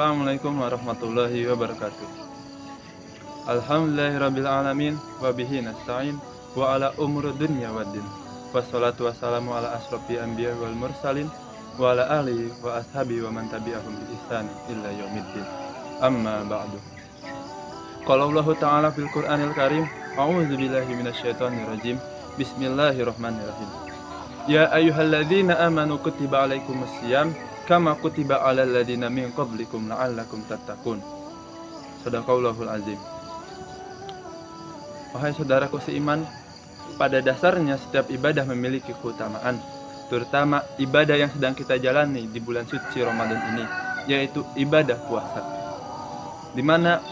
Assalamualaikum warahmatullahi wabarakatuh. Alhamdulillahirabbil alamin wa bihi nasta'in wa ala umuri dunya waddin. Wassalatu wassalamu ala asyrofil anbiya wal mursalin wa ala alihi wa ashabi wa man tabi'ahum bi ihsan illa yaumiddin. Amma ba'du. Qala Allah Ta'ala fil Qur'anil Karim, a'udzu billahi minasyaitonir rajim. Bismillahirrahmanirrahim. Ya ayyuhalladzina amanu kutiba alaikumus syiyam kama kutiba alal ladzina min qablikum la'allakum tattaqun. Shadaqallahul azim. Wahai saudaraku seiman, pada dasarnya setiap ibadah memiliki keutamaan, terutama ibadah yang sedang kita jalani di bulan suci Ramadan ini, yaitu ibadah puasa. Di mana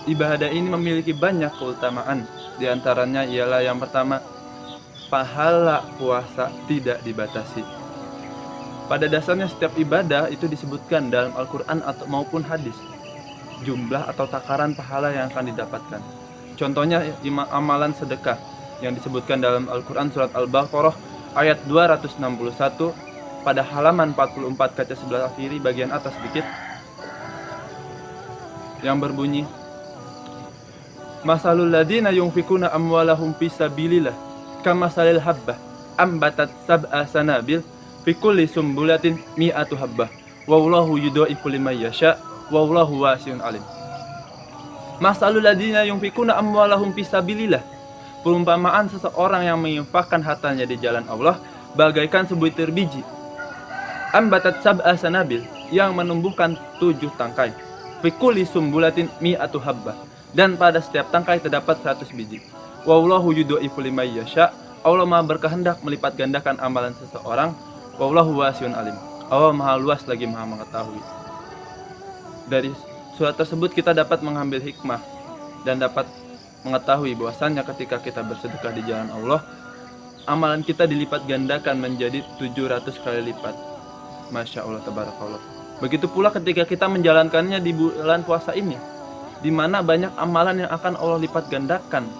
ibadah ini memiliki banyak keutamaan. Di antaranya ialah yang pertama, pahala puasa tidak dibatasi. Pada dasarnya setiap ibadah itu disebutkan dalam Al-Quran atau maupun hadis, jumlah atau takaran pahala yang akan didapatkan. Contohnya amalan sedekah yang disebutkan dalam Al-Quran surat Al-Baqarah ayat 261 pada halaman 44 kaca sebelah kiri bagian atas sedikit, yang berbunyi, Masalul ladzina yunfikuna amwalahum fisabilillah kamasalil habbah ambatat sab'a sanabil fi kulli sumbulatin mi'atu habbah wallahu yudha'ifu liman yasha wallahu wasi'un alim. Masalul ladzina yunfikuna amwalahum fisabilillah, perumpamaan seseorang yang menginfakkan hartanya di jalan Allah bagaikan sebutir biji ambatat sab'a sanabil, yang menumbuhkan 7 tangkai, fi kulli sumbulatin mi'atu habbah, dan pada setiap tangkai terdapat 100 biji. Wallahu yudha'ifu liman yasha, Allah Maha berkehendak melipat gandakan amalan seseorang. Wallahu wasi'un alim, Allah Maha luas lagi Maha mengetahui. Dari surat tersebut kita dapat mengambil hikmah dan dapat mengetahui bahwasannya ketika kita bersedekah di jalan Allah, amalan kita dilipat gandakan menjadi 700 kali lipat. Masya Allah, tabarakallah. Begitu pula ketika kita menjalankannya di bulan puasa ini, di mana banyak amalan yang akan Allah lipat gandakan,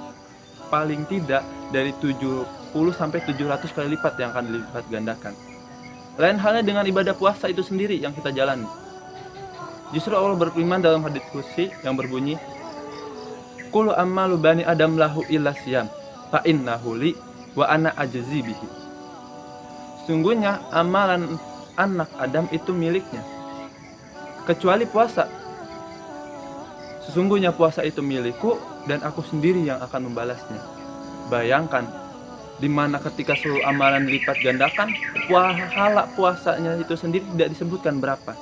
paling tidak dari 70 sampai 700 kali lipat yang akan dilipat gandakan. Lain halnya dengan ibadah puasa itu sendiri yang kita jalani. Justru Allah berfirman dalam hadits qudsi yang berbunyi, Kullu ammalu bani adam lahu illa siyam fa innahu li wa ana ajzi bihi. Sungguhnya amalan anak Adam itu miliknya, kecuali puasa. Sesungguhnya puasa itu milikku dan aku sendiri yang akan membalasnya. Bayangkan, di mana ketika seluruh amalan dilipat gandakan, pahala puasanya itu sendiri tidak disebutkan berapa.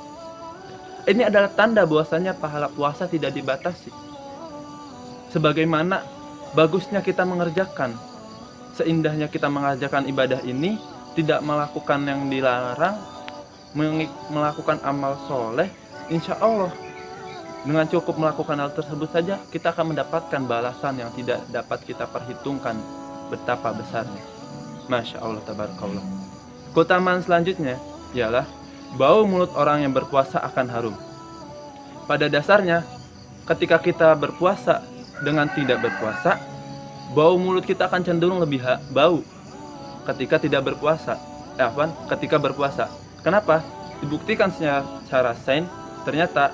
Ini adalah tanda bahwasanya pahala puasa tidak dibatasi. Sebagaimana bagusnya kita mengerjakan, seindahnya kita mengerjakan ibadah ini, tidak melakukan yang dilarang, melakukan amal soleh, insya Allah dengan cukup melakukan hal tersebut saja kita akan mendapatkan balasan yang tidak dapat kita perhitungkan betapa besarnya. Masya Allah, tabarakallah. Keutamaan selanjutnya ialah bau mulut orang yang berpuasa akan harum. Pada dasarnya ketika kita berpuasa dengan tidak berpuasa, bau mulut kita akan cenderung lebih bau ketika tidak berpuasa. Ketika berpuasa. Kenapa? Dibuktikan secara sains, ternyata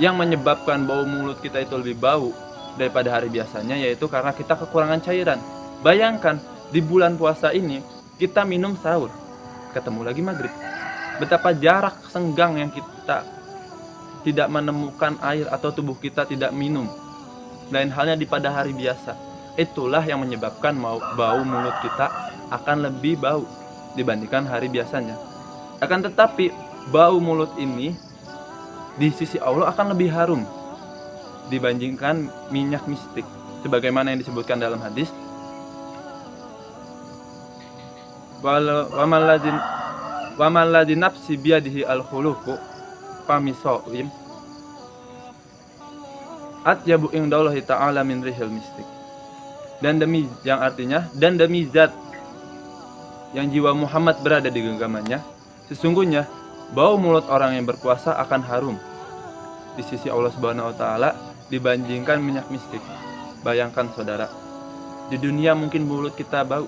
yang menyebabkan bau mulut kita itu lebih bau daripada hari biasanya yaitu karena kita kekurangan cairan. Bayangkan di bulan puasa ini kita minum sahur, ketemu lagi maghrib. Betapa jarak senggang yang kita tidak menemukan air atau tubuh kita tidak minum. Lain halnya di pada hari biasa. Itulah yang menyebabkan bau mulut kita akan lebih bau dibandingkan hari biasanya. Akan tetapi bau mulut ini di sisi Allah akan lebih harum dibandingkan minyak mistik, sebagaimana yang disebutkan dalam hadis, wa man ladzi nafsi biyadihi al-khuluqu famisawim atyabu indallahi ta'ala min rihil mistik. Dan demi yang artinya, dan demi zat yang jiwa Muhammad berada di genggamannya, sesungguhnya bau mulut orang yang berpuasa akan harum di sisi Allah Subhanahu wa taala dibandingkan minyak mistik. Bayangkan saudara, di dunia mungkin mulut kita bau,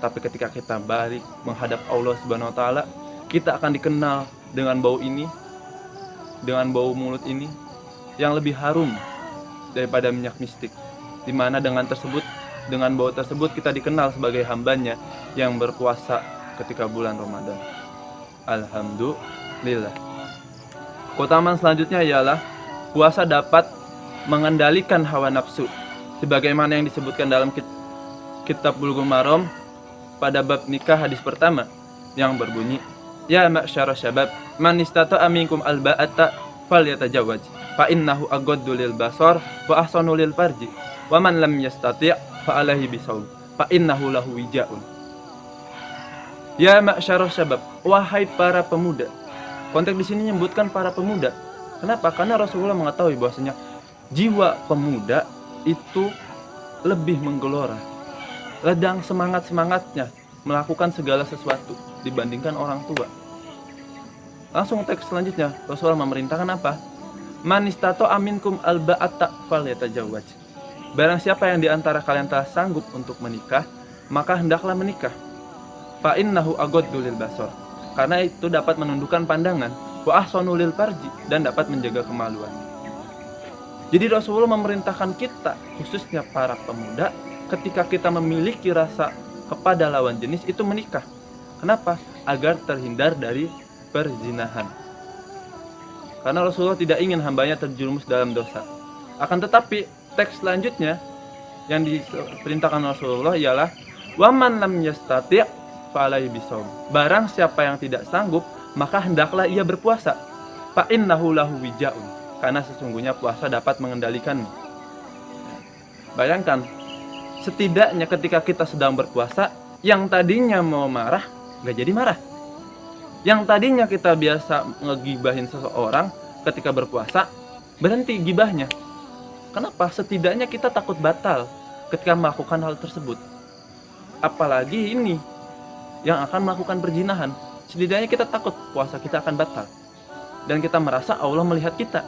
tapi ketika kita balik menghadap Allah Subhanahu wa taala, kita akan dikenal dengan bau ini dengan bau mulut ini yang lebih harum daripada minyak mistik, di mana dengan bau tersebut kita dikenal sebagai hambanya yang berpuasa ketika bulan Ramadan. Alhamdulillah. Keutamaan selanjutnya ialah puasa dapat mengendalikan hawa nafsu, sebagaimana yang disebutkan dalam kitab Bulughul Maram pada bab nikah hadis pertama yang berbunyi, ya ma'syara syabab man istata'a minkum alba'ata falyatajawwaj fa innahu aghaddu lil basar wa ahsanu lil farji wa man lam yastati' fa alaihi bisawm fa innahu lahu wijaun. Ya ma'syara syabab, wahai para pemuda. Konteks di sini menyebutkan para pemuda. Kenapa? Karena Rasulullah mengetahui bahwasanya jiwa pemuda itu lebih menggelora, ledang semangatnya melakukan segala sesuatu dibandingkan orang tua. Langsung teks selanjutnya, Rasulullah memerintahkan apa? Man istata'a minkum alba'ata falyatajawwaj. Barang siapa yang di antara kalian telah sanggup untuk menikah, maka hendaklah menikah. Fa innahu aghaddu lil basar. Karena itu dapat menundukkan pandangan, wa ahsanu lil farji, dan dapat menjaga kemaluan. Jadi Rasulullah memerintahkan kita, khususnya para pemuda, ketika kita memiliki rasa kepada lawan jenis itu menikah. Kenapa? Agar terhindar dari perzinahan. Karena Rasulullah tidak ingin hambanya terjerumus dalam dosa. Akan tetapi teks selanjutnya yang diperintahkan Rasulullah ialah waman lam yastati' fa alaihi bisawm. Barang siapa yang tidak sanggup, maka hendaklah ia berpuasa. Fa innahu lahu wijaun. Karena sesungguhnya puasa dapat mengendalikanmu. Bayangkan, setidaknya ketika kita sedang berpuasa, yang tadinya mau marah, gak jadi marah. Yang tadinya kita biasa ngegibahin seseorang, ketika berpuasa, berhenti gibahnya. Kenapa? Setidaknya kita takut batal ketika melakukan hal tersebut. Apalagi ini yang akan melakukan perzinahan. Setidaknya kita takut puasa kita akan batal. Dan kita merasa Allah melihat kita.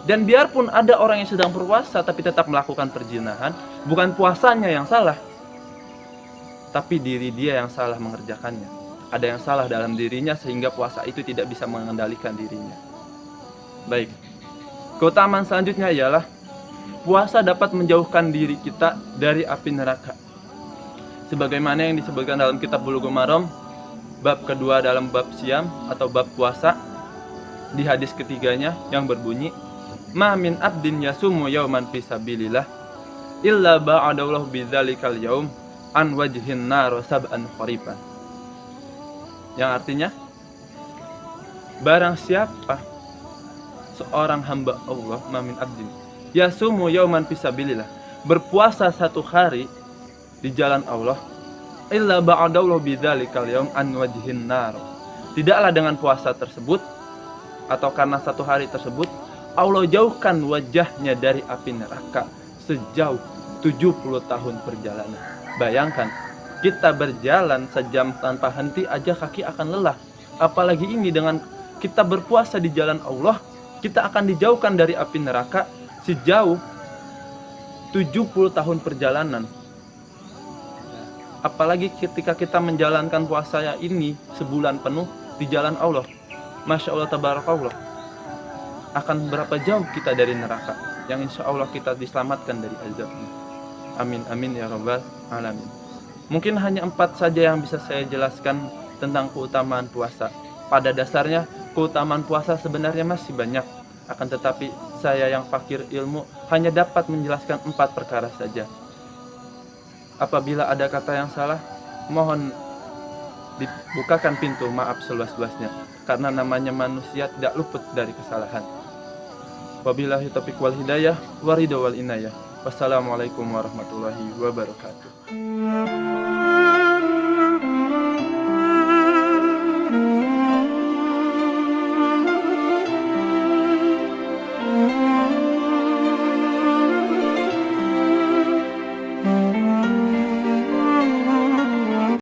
Dan biarpun ada orang yang sedang berpuasa tapi tetap melakukan perzinahan, bukan puasanya yang salah, tapi diri dia yang salah mengerjakannya. Ada yang salah dalam dirinya sehingga puasa itu tidak bisa mengendalikan dirinya. Baik. Keutamaan selanjutnya ialah puasa dapat menjauhkan diri kita dari api neraka. Sebagaimana yang disebutkan dalam kitab Bulughul Maram bab kedua dalam bab siam atau bab puasa, di hadis ketiganya yang berbunyi, ma min abdin yasumu yauman fi sabilillah illa ba'adallahu bidzalikal yaum an wajhin nar sab'an khariban. Yang artinya, barang siapa seorang hamba Allah, ma min abdin yasumu yauman fi sabilillah, berpuasa satu hari di jalan Allah, illa ba'adallahu bidzalikal yaum an wajhin nar, tidaklah dengan puasa tersebut atau karena satu hari tersebut Allah jauhkan wajahnya dari api neraka sejauh 70 tahun perjalanan. Bayangkan, kita berjalan sejam tanpa henti aja kaki akan lelah. Apalagi ini dengan kita berpuasa di jalan Allah, kita akan dijauhkan dari api neraka sejauh 70 tahun perjalanan. Apalagi ketika kita menjalankan puasa ini sebulan penuh di jalan Allah. Masya Allah, tabarakallah. Akan berapa jauh kita dari neraka, yang insya Allah kita diselamatkan dari azabnya. Amin amin ya rabbal alamin. Mungkin hanya 4 saja yang bisa saya jelaskan tentang keutamaan puasa. Pada dasarnya keutamaan puasa sebenarnya masih banyak, akan tetapi saya yang fakir ilmu hanya dapat menjelaskan 4 perkara saja. Apabila ada kata yang salah, mohon dibukakan pintu maaf seluas-luasnya, karena namanya manusia tidak luput dari kesalahan. Wabillahi taufiq wal hidayah, waridho wal inayah. Wassalamualaikum warahmatullahi wabarakatuh.